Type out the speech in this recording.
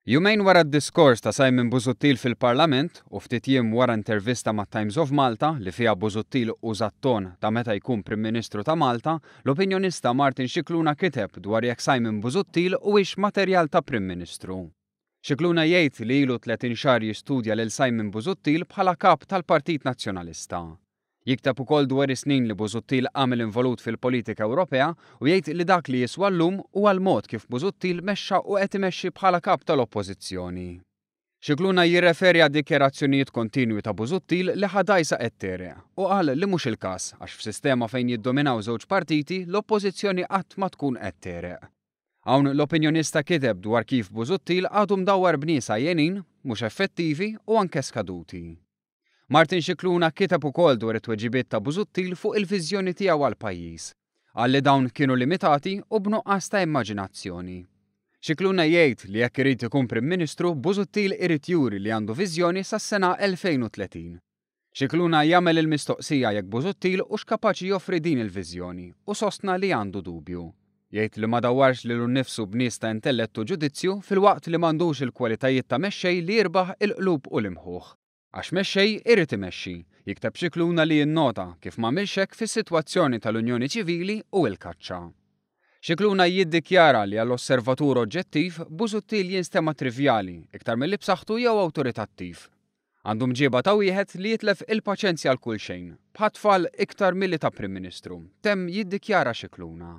Jumejn wara d-diskors ta' Simon Busuttil fil-Parlament u ftit jiem wara intervista ma' Times of Malta li fiha Busuttil użat ton ta' meta jkun Prim Ministru ta' Malta, l-opinjonista Martin Scicluna kiteb dwar jekk Simon Busuttil huwiex materjal ta' Prim Ministru. Scicluna jgħid li ilu 30 xahar jistudja lil Simon Busuttil bħala kap tal-Partit Nazzjonalista. Jiktab ukoll dwar is-snin li Busuttil għamel involut fil-politika Ewropea u jgħid li dak li jiswa llum huwa l-mod kif Busuttil mexxa u qed imexxi bħala kap tal-Oppożizzjoni. Scicluna jirreferi għad dikjarazzjonijiet kontinwi ta' Busuttil li ħadajsa qed tereq u qal li mhux il-każ għax f'sistema fejn jiddominaw żewġ partiti l-Oppożizzjoni qatt ma tkun qed tereq. Hawn l-opinjonista kiteb dwar kif Busuttil għadu mdawwar bnies għajjenin, mhux effettivi u anke skaduti. Martin Scicluna kiteb ukoll dwar it-tweġibiet ta' Busuttil fuq il-viżjoni tiegħu għall-pajjiż. Qal li dawn kienu limitati u b'nuqqas ta' immaġinazzjoni. Scicluna jgħid li jekk irid ikun Prim Ministru, Busuttil irid juri li għandu viżjoni sas-sena 2030. Scicluna jagħmel il-mistoqsija jekk Busuttil hux kapaċi joffri din il-viżjoni u sostna li għandu dubju. Jgħid li ma dawwarx lilu nnifsu b'nies ta' intellettu ġudizzju filwaqt li m'għandux il-kwalitajiet ta' mexxej li jirbaħ il-qlub u l-imħuħ. Għax mexxej irid imexxi, jikteb Scicluna li jinnota kif m'għamilx hekk fis-sitwazzjoni tal-Unjoni Ċivili u l-kaċċa. Scicluna jiddikjara li għall-osservatur oġġettiv Busuttil jinstema' trivjali iktar milli b'saħħtu jew awtoritattiv. Għandu mġieba ta' wieħed li jitlef il-paċenzja l kull xejn, bħat-tfal iktar milli ta' Prim Ministru, temm jiddikjara Scicluna.